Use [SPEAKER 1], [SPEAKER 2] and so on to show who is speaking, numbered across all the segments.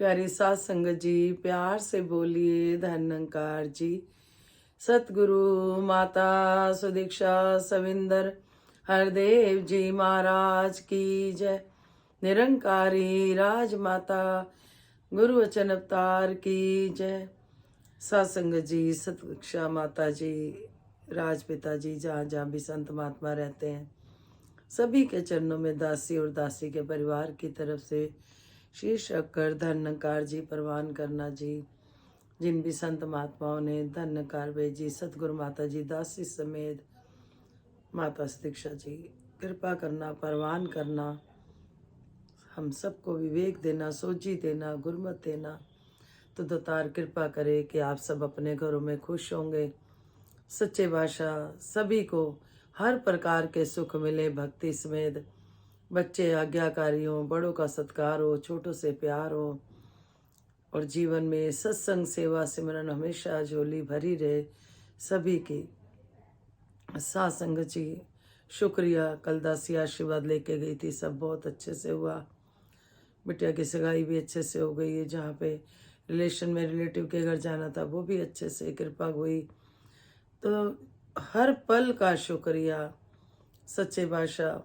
[SPEAKER 1] प्यारी सात संगत जी, प्यार से बोलिए धन निरंकार जी। सतगुरु माता सुदीक्षा सविंदर हरदेव जी महाराज की जय। निरंकारी राजमाता गुरु वचन अवतार की जय। सत्संगत जी, सतदीक्षा माता जी, राजपिता जी, जहाँ जहाँ भी संत महात्मा रहते हैं, सभी के चरणों में दासी और दासी के परिवार की तरफ से शीश रखकर धन्यकार जी प्रवान करना जी। जिन भी संत महात्माओं ने धन्यकार जी, सतगुरु माता जी दासी समेत माता दीक्षा जी कृपा करना, परवान करना, हम सबको विवेक देना, सोची देना, गुरमत देना। तो दातार कृपा करे कि आप सब अपने घरों में खुश होंगे। सच्चे बादशाह सभी को हर प्रकार के सुख मिले, भक्ति समेत। बच्चे आज्ञाकारी हों, बड़ों का सत्कार हो, छोटों से प्यार हो, और जीवन में सत्संग सेवा सिमरन हमेशा झोली भरी रहे सभी की। सात संगत जी शुक्रिया, कल दासी आशीर्वाद लेके गई थी, सब बहुत अच्छे से हुआ। बिटिया की सगाई भी अच्छे से हो गई है, जहाँ पे रिलेशन में रिलेटिव के घर जाना था वो भी अच्छे से कृपा हुई। तो हर पल का शुक्रिया। सच्चे बादशाह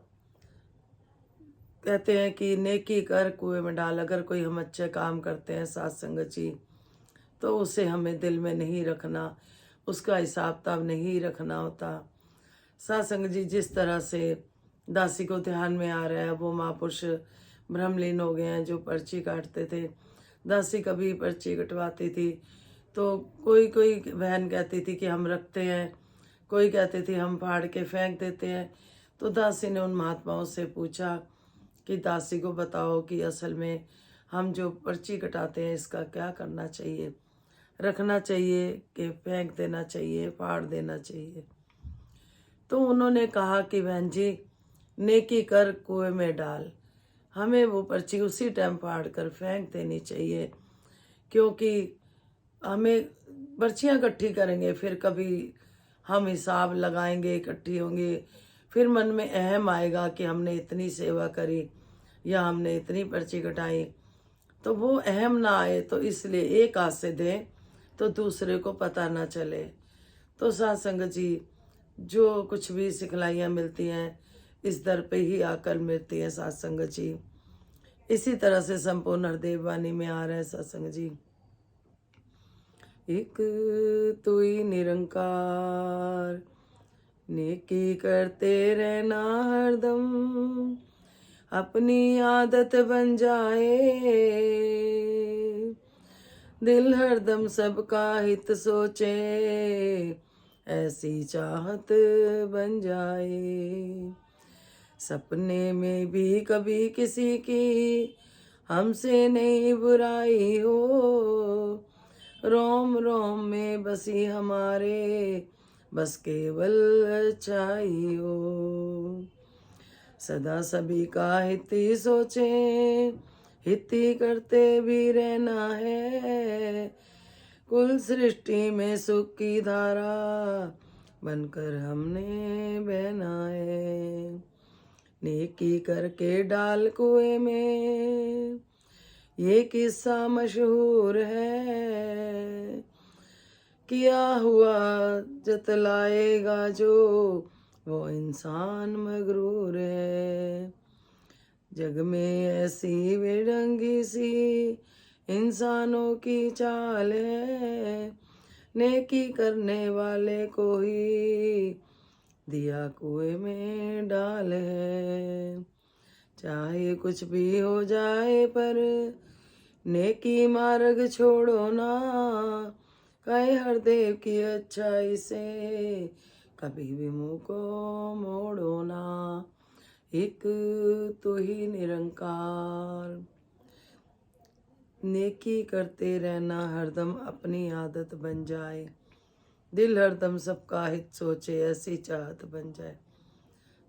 [SPEAKER 1] कहते हैं कि नेकी कर कुएं में डाल। अगर कोई हम अच्छे काम करते हैं सात संगत जी, तो उसे हमें दिल में नहीं रखना, उसका हिसाब किताब नहीं रखना होता। सात संगत जी, जिस तरह से दासी को ध्यान में आ रहा है, वो महापुरुष ब्रह्मलीन हो गए हैं जो पर्ची काटते थे। दासी कभी पर्ची कटवाती थी तो कोई कोई बहन कहती थी कि हम रखते हैं, कोई कहती थी हम फाड़ के फेंक देते हैं। तो दासी ने उन महात्माओं से पूछा कि दासी को बताओ कि असल में हम जो पर्ची कटाते हैं इसका क्या करना चाहिए, रखना चाहिए कि फेंक देना चाहिए, फाड़ देना चाहिए। तो उन्होंने कहा कि बहन जी, नेकी कर कुएं में डाल। हमें वो पर्ची उसी टाइम फाड़ कर फेंक देनी चाहिए, क्योंकि हमें पर्चियाँ इकट्ठी करेंगे, फिर कभी हम हिसाब लगाएंगे, इकट्ठी होंगी, फिर मन में अहम आएगा कि हमने इतनी सेवा करी या हमने इतनी पर्ची कटाई, तो वो अहम ना आए। तो इसलिए एक हाथ से दें तो दूसरे को पता ना चले। तो सात संगत जी, जो कुछ भी सिखलाइयाँ मिलती हैं इस दर पे ही आकर मिलती है सात संगत जी। इसी तरह से संपूर्ण हरदेव वाणी में आ रहा है सात संगत जी। एक तू ही निरंकार, नेकी करते रहना हरदम, अपनी आदत बन जाए। दिल हरदम सबका हित सोचे, ऐसी चाहत बन जाए। सपने में भी कभी किसी की हमसे नहीं बुराई हो, रोम रोम में बसी हमारे बस केवल अच्छाई हो। सदा सभी का हित ही सोचे, हित ही करते भी रहना है। कुल सृष्टि में सुख की धारा बनकर हमने बहना है। नेकी करके डाल कुएं में, ये किस्सा मशहूर है। किया हुआ जतलाएगा जो, वो इंसान मगरूर है। जग में ऐसी बेढंगी सी इंसानों की चाल है, नेकी करने वाले को ही दिया कुएं में डाल है। चाहे कुछ भी हो जाए पर नेकी मार्ग छोड़ो ना, कहे हरदेव की अच्छाई से कभी भी मुंह को मोड़ो ना। एक तो ही निरंकार, नेकी करते रहना हरदम अपनी आदत बन जाए। दिल हरदम सबका हित सोचे, ऐसी चाहत बन जाए।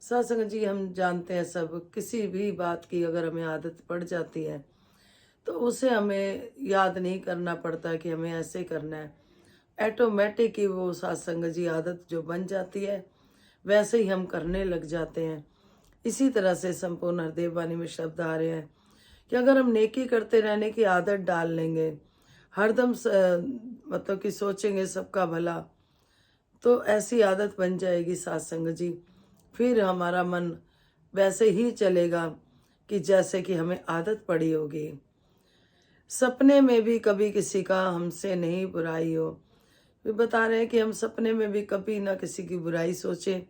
[SPEAKER 1] सत्संग जी, हम जानते हैं सब, किसी भी बात की अगर हमें आदत पड़ जाती है तो उसे हमें याद नहीं करना पड़ता कि हमें ऐसे करना है। ऑटोमेटिक ही वो सत्संग जी आदत जो बन जाती है वैसे ही हम करने लग जाते हैं। इसी तरह से संपूर्ण हरदेव वाणी में शब्द आ रहे हैं कि अगर हम नेकी करते रहने की आदत डाल लेंगे, हरदम मतलब कि सोचेंगे सबका भला, तो ऐसी आदत बन जाएगी सत्संग जी, फिर हमारा मन वैसे ही चलेगा कि जैसे कि हमें आदत पड़ी होगी। सपने में भी कभी किसी का हमसे नहीं बुराई हो। वे बता रहे हैं कि हम सपने में भी कभी ना किसी की बुराई सोचें,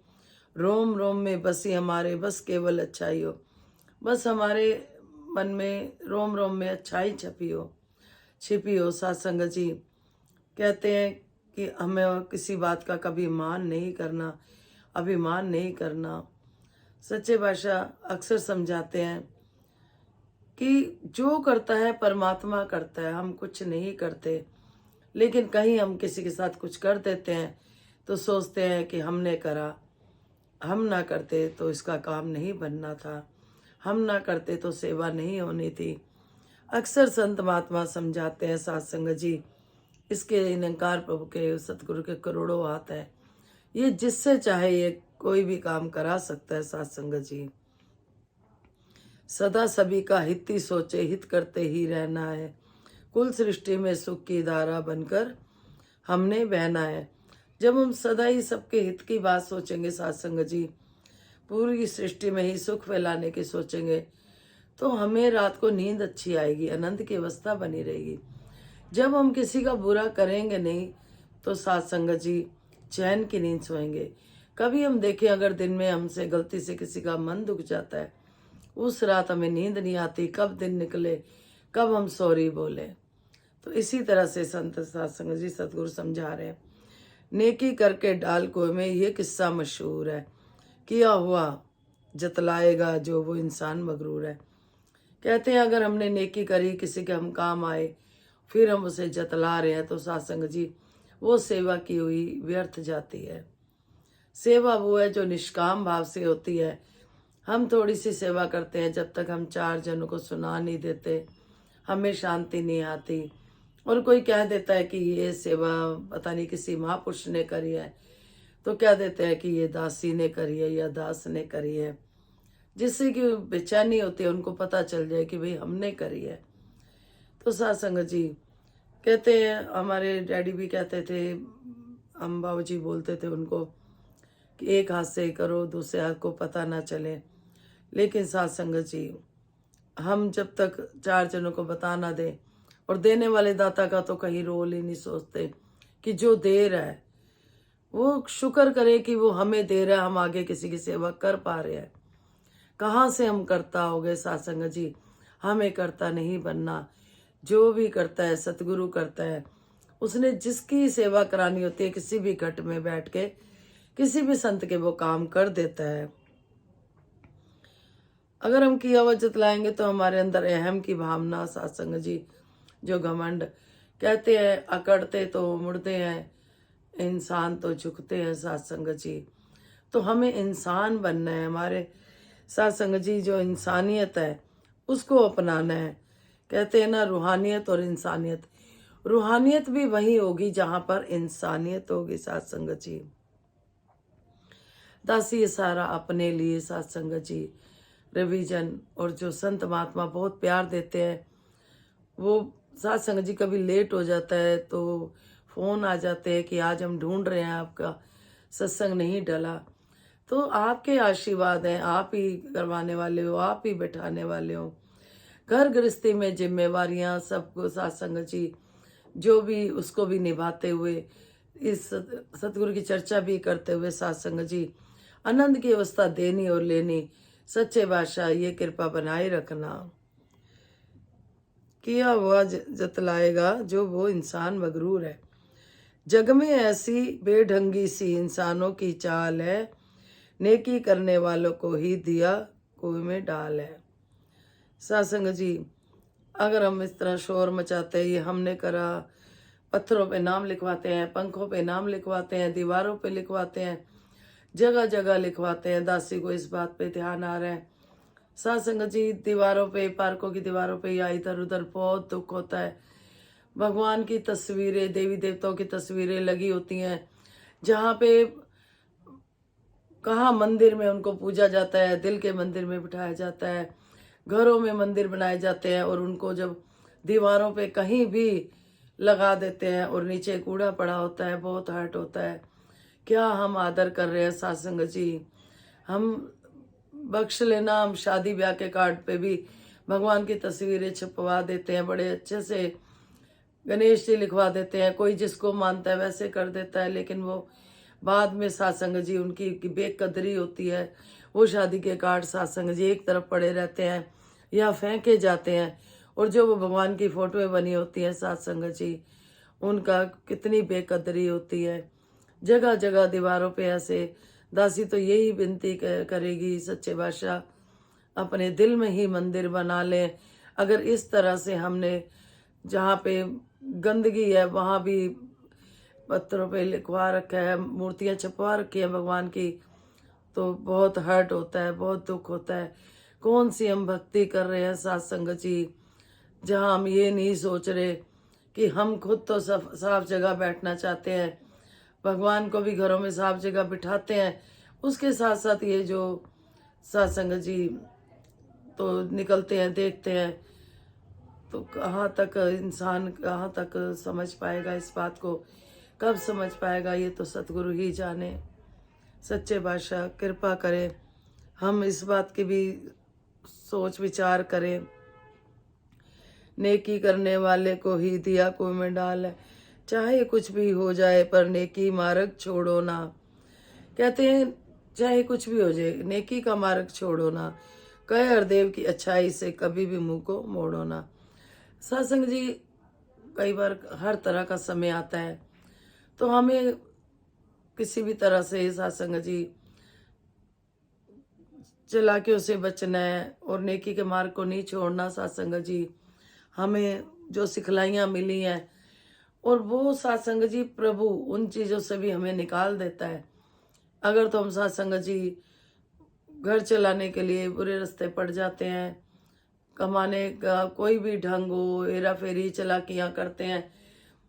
[SPEAKER 1] रोम रोम में बसी हमारे बस केवल अच्छाई हो। बस हमारे मन में रोम रोम में अच्छाई छिपी हो सत्संग जी। कहते हैं कि हमें किसी बात का कभी मान नहीं करना, अभिमान नहीं करना। सच्चे बादशाह अक्सर समझाते हैं कि जो करता है परमात्मा करता है, हम कुछ नहीं करते। लेकिन कहीं हम किसी के साथ कुछ कर देते हैं तो सोचते हैं कि हमने करा, हम ना करते तो इसका काम नहीं बनना था, हम ना करते तो सेवा नहीं होनी थी। अक्सर संत महात्मा समझाते हैं सत्संग जी, इसके निरंकार प्रभु के सतगुरु के करोड़ों हाथ है। ये जिससे चाहे ये कोई भी काम करा सकता है सत्संग जी। सदा सभी का हित ही सोचे, हित करते ही रहना है। कुल सृष्टि में सुख की धारा बनकर हमने बहना है। जब हम सदा ही सबके हित की बात सोचेंगे सत्संग जी, पूरी सृष्टि में ही सुख फैलाने की सोचेंगे, तो हमें रात को नींद अच्छी आएगी, आनंद की अवस्था बनी रहेगी। जब हम किसी का बुरा करेंगे नहीं तो सत्संग जी चैन की नींद सोएंगे। कभी हम देखें अगर दिन में हमसे गलती से किसी का मन दुख जाता है, उस रात हमें नींद नहीं आती, कब दिन निकले, कब हम सॉरी बोले। तो इसी तरह से संत सत्संग जी सतगुरु समझा रहे हैं, नेकी करके डाल कुएं में, ये किस्सा मशहूर है। किया हुआ जतलाएगा जो वो इंसान मगरूर है। कहते हैं अगर हमने नेकी करी, किसी के हम काम आए, फिर हम उसे जतला रहे हैं तो सत्संग जी वो सेवा की हुई व्यर्थ जाती है। सेवा वो है जो निष्काम भाव से होती है। हम थोड़ी सी सेवा करते हैं, जब तक हम 4 जनों को सुना नहीं देते हमें शांति नहीं आती। और कोई कह देता है कि ये सेवा पता नहीं किसी महापुरुष ने करी है, तो कह देते हैं कि ये दासी ने करी है या दास ने करी है, जिससे कि बेचैनी होती है, उनको पता चल जाए कि भाई हमने करी है। तो सत्संग जी कहते हैं, हमारे डैडी भी कहते थे, हम बाबू जी बोलते थे उनको कि एक हाथ से करो, दूसरे हाथ को पता ना चले। लेकिन सत्संग जी हम जब तक 4 जनों को बता ना दें, और देने वाले दाता का तो कहीं रोल ही नहीं सोचते कि जो दे रहा है वो शुक्र करे कि वो हमें दे रहा है, हम आगे किसी की सेवा कर पा रहे हैं। कहाँ से हम करता हो गए सत्संग जी, हमें करता नहीं बनना। जो भी करता है सतगुरु करता है, उसने जिसकी सेवा करानी होती है किसी भी घट में बैठ के किसी भी संत के वो काम कर देता है। अगर हम किया हुआ जतलाएंगे तो हमारे अंदर अहम की भावना, सत्संग जी जो घमंड, कहते हैं अकड़ते तो मुड़ते हैं, इंसान तो झुकते हैं सत्संग जी। तो हमें इंसान बनना है, हमारे सत्संग जी जो इंसानियत है उसको अपनाना है। कहते हैं ना रूहानियत और इंसानियत, रूहानियत भी वही होगी जहां पर इंसानियत होगी सत्संग जी। दासी ये सारा अपने लिए सत्संग जी, रिवीजन और जो संत महात्मा बहुत प्यार देते हैं, वो सत्संग जी कभी लेट हो जाता है तो फोन आ जाते हैं कि आज हम ढूंढ रहे हैं, आपका सत्संग नहीं डला। तो आपके आशीर्वाद हैं, आप ही करवाने वाले हो, आप ही बैठाने वाले हो। घर गृहस्थी में जिम्मेवारियां सबको सत्संग जी जो भी उसको भी निभाते हुए, इस सतगुरु की चर्चा भी करते हुए सत्संग जी आनंद की अवस्था देनी और लेनी। सच्चे बादशाह ये कृपा बनाए रखना। किया हुआ जतलाएगा जो वो इंसान मगरूर है। जग में ऐसी बेढंगी सी इंसानों की चाल है, नेकी करने वालों को ही दिया कुएं में डाल है। सत्संग जी अगर हम इस तरह शोर मचाते हैं, ये हमने करा, पत्थरों पे नाम लिखवाते हैं, पंखों पे नाम लिखवाते हैं, दीवारों पे लिखवाते हैं, जगह जगह लिखवाते हैं, दासी को इस बात पे ध्यान आ रहा है। सत्संग जी दीवारों पे, पार्कों की दीवारों पे या इधर उधर बहुत दुख होता है। भगवान की तस्वीरें, देवी देवताओं की तस्वीरें लगी होती हैं, जहाँ पे कहाँ मंदिर में उनको पूजा जाता है, दिल के मंदिर में बिठाया जाता है, घरों में मंदिर बनाए जाते हैं और उनको जब दीवारों पे कहीं भी लगा देते हैं और नीचे कूड़ा पड़ा होता है, बहुत हर्ट होता है। क्या हम आदर कर रहे हैं सत्संग जी। हम बख्श लेना, हम शादी ब्याह के कार्ड पे भी भगवान की तस्वीरें छपवा देते हैं, बड़े अच्छे से गणेश जी लिखवा देते हैं, कोई जिसको मानता है वैसे कर देता है, लेकिन वो बाद में सत्संग जी उनकी की बेकदरी होती है। वो शादी के कार्ड सत्संग जी एक तरफ पड़े रहते हैं या फेंके जाते हैं, और जो वो भगवान की फोटोएं बनी होती हैं सत्संग जी, उनका कितनी बेकदरी होती है। जगह जगह दीवारों पे ऐसे। दासी तो यही विनती करेगी सच्चे बादशाह, अपने दिल में ही मंदिर बना लें। अगर इस तरह से हमने जहाँ पे गंदगी है वहाँ भी पत्थरों पे लिखवा रखा है, मूर्तियाँ छपवा रखी है भगवान की, तो बहुत हर्ट होता है, बहुत दुख होता है। कौन सी हम भक्ति कर रहे हैं सत्संग जी, जहाँ हम ये नहीं सोच रहे कि हम खुद तो साफ जगह बैठना चाहते हैं, भगवान को भी घरों में साफ जगह बिठाते हैं, उसके साथ साथ ये जो सत्संग जी तो निकलते हैं, देखते हैं, तो कहाँ तक इंसान कहाँ तक समझ पाएगा इस बात को, कब समझ पाएगा, ये तो सतगुरु ही जाने। सच्चे बादशाह कृपा करें, हम इस बात की भी सोच विचार करें। नेकी करने वाले को ही दिया कुएं में डाल है, चाहे कुछ भी हो जाए पर नेकी मार्ग छोड़ो ना। कहते हैं चाहे कुछ भी हो जाए नेकी का मार्ग छोड़ो ना, कहे हरदेव की अच्छाई से कभी भी मुंह को मोड़ो ना। सत्संग जी कई बार हर तरह का समय आता है, तो हमें किसी भी तरह से सत्संग जी चालाकियों से बचना है और नेकी के मार्ग को नहीं छोड़ना। सत्संग जी हमें जो सिखलाइयाँ मिली हैं, और वो सत्संग जी प्रभु उन चीज़ों से भी हमें निकाल देता है। अगर तो हम सत्संग जी घर चलाने के लिए बुरे रास्ते पड़ जाते हैं, कमाने का कोई भी ढंग हो, हेरा फेरी चालाकियाँ करते हैं,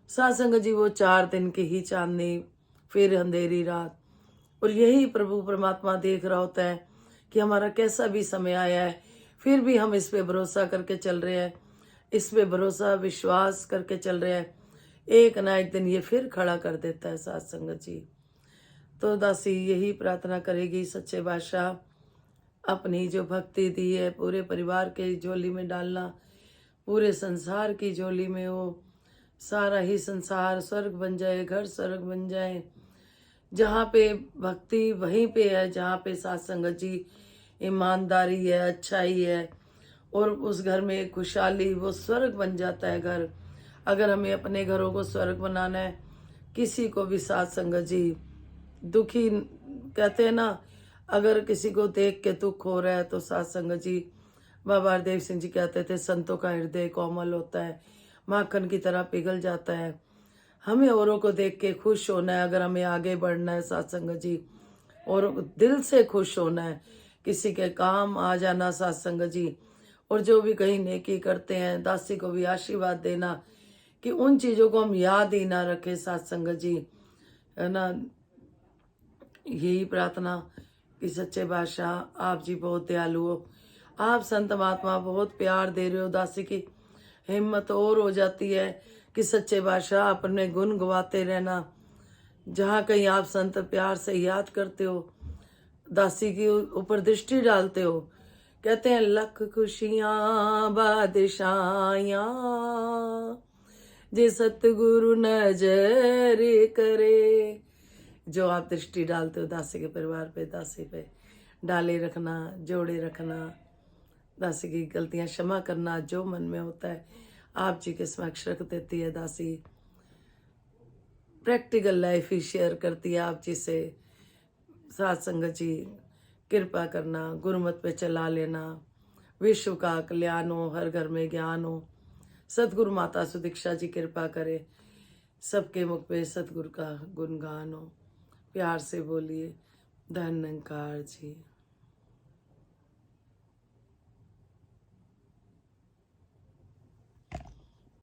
[SPEAKER 1] सत्संग जी वो 4 दिन की ही चांदनी फिर अंधेरी रात। और यही प्रभु परमात्मा देख रहा होता है कि हमारा कैसा भी समय आया है, फिर भी हम इस पे भरोसा करके चल रहे हैं, इस पे भरोसा विश्वास करके चल रहे हैं, एक ना एक दिन ये फिर खड़ा कर देता है सत्संग जी। तो दासी यही प्रार्थना करेगी सच्चे बादशाह, अपनी जो भक्ति दी है पूरे परिवार के झोली में डालना, पूरे संसार की झोली में हो, सारा ही संसार स्वर्ग बन जाए, घर स्वर्ग बन जाए। जहाँ पे भक्ति वहीं पे है जहाँ पे सत्संग जी, ईमानदारी है, अच्छाई है, और उस घर में खुशहाली, वो स्वर्ग बन जाता है घर। अगर हमें अपने घरों को स्वर्ग बनाना है, किसी को भी सत्संग जी दुखी, कहते हैं ना, अगर किसी को देख के दुख हो रहा है तो सत्संग जी, बाबा हरदेव सिंह जी कहते थे संतों का हृदय कोमल होता है, माखन की तरह पिघल जाता है। हमें औरों को देख के खुश होना है, अगर हमें आगे बढ़ना है सत्संग जी, और दिल से खुश होना है, किसी के काम आ जाना सत्संग जी। और जो भी कहीं नेकी करते हैं, दासी को भी आशीर्वाद देना कि उन चीज़ों को हम याद ही ना रखें सत्संग जी, है ना। यही प्रार्थना कि सच्चे बादशाह आप जी बहुत दयालु हो, आप संत महात्मा बहुत प्यार दे रहे हो, दासी की हिम्मत और हो जाती है कि सच्चे बादशाह अपने गुण गवाते रहना। जहाँ कहीं आप संत प्यार से याद करते हो, दासी की ऊपर दृष्टि डालते हो, कहते हैं लख खुशियां बादशाहियां जे सतगुरु नजर करे। जो आप दृष्टि डालते हो दासी के परिवार पे, दासी पे डाले रखना, जोड़े रखना, दासी की गलतियां क्षमा करना, जो मन में होता है आप जी के समक्ष रख देती है दासी। प्रैक्टिकल लाइफ ही शेयर करती है आप जी से। सत्संग जी कृपा करना, गुरुमत पे चला लेना, विश्व का कल्याण हो, हर घर में ज्ञान हो। सतगुरु माता सुदीक्षा जी कृपा करे, सबके मुख पे सतगुरु का गुणगान हो। प्यार से बोलिए धन निरंकार जी।